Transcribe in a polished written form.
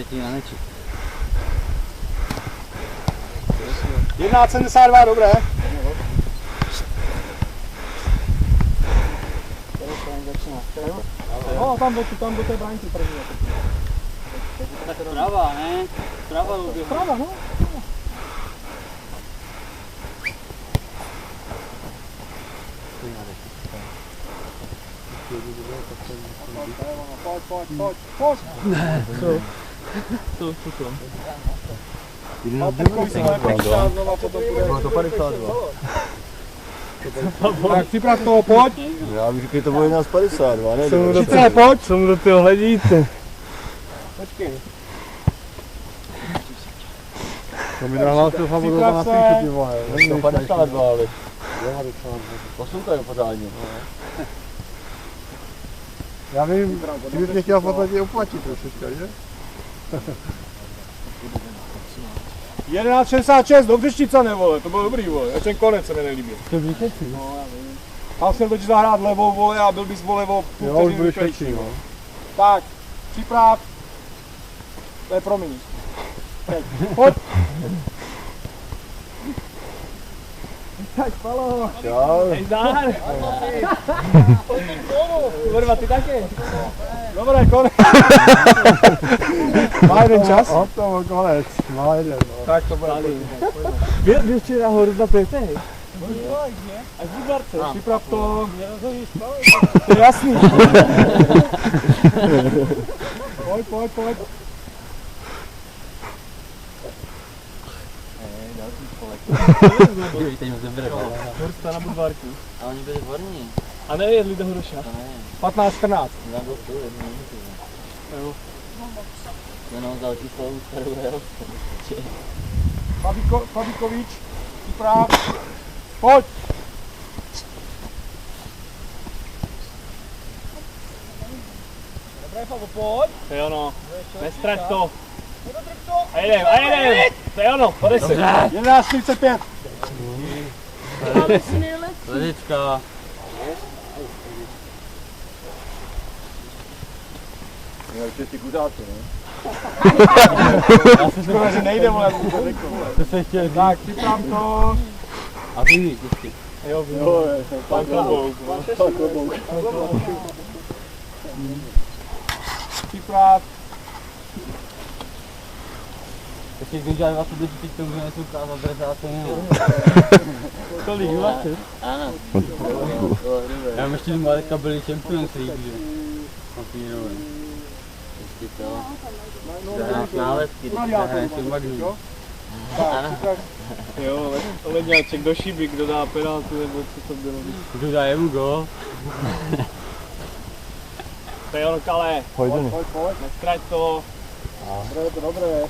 ty na neči. 11,72, dobré. No, tam do té bránky první. Tak prava, ne? Prava uběhne. Prava, no. Pojď. Ne, co? Co tam? A takový se bude 50 znova, potom bude. To 52. Tak připrav toho, pojď. Já bych řekl, že to bylo 11,52, ne? Chytré, pojď. Co mu do toho hledíte? Počkej. To mi nahlásil favorit na píšu, ty vole. To 52, ale. Poslouchaj pořádně. Já vím, ty bys mě chtěl v podstatě oplatit trošička, že? 11,66, dobře štícané, vole, to bylo dobrý, vole, až ten konec se mi nelíbil. To víš, si? No, já vím. Mám jsem totiž zahrát levou, vole, a byl bys vole o půl Jo, už vteřiny budeš rychlejší, lepší, no. Tak, připrav. To je promiň. Pojď. Tak, Palo. Čau. Zdar. Kurva, ty taky. Dobré, konec. Má jeden čas? To konec, má jeden. Tak to bude. Běž ti nahoru na pětej. Až v Barce, připrav to. To je jasný. Pojď. Teď mu zabere. Horsta na Budvarku. A oni byli vorní. A nejedli do Hruša. To ne. 15-14. Já byl tu jednu minutu. Jo. Jenom vzal číslo, kterou jel. Fabikovič, připrav. Pojď. Dobré, Fabo, pojď. To je ono. Nestrať to. A jedem. To je ono, podej si. 11,45. Ledička. Já už ty kudáci, ne? Já jsem skoro, že nejde, vole, To se chtěl tak, připrav to. A vy vždycky. Jo, pan klobouk. Připrav. Tak když dělá 20 lidí, teď to můžeme něco ukázat, drezáte. Kolik, 20? Ano. Já mám ještě doma teďka byli Champions League, že? Papírový. Ještě to. Zahrát nálepky, když zahraješ u Magnu. Jo, ledňáček do šiby, kdo dá penaltu, nebo co to bylo. Kdo dá jemu gól? To je ono, Kale. Pojď. Pojď, nestrať to. Dobré.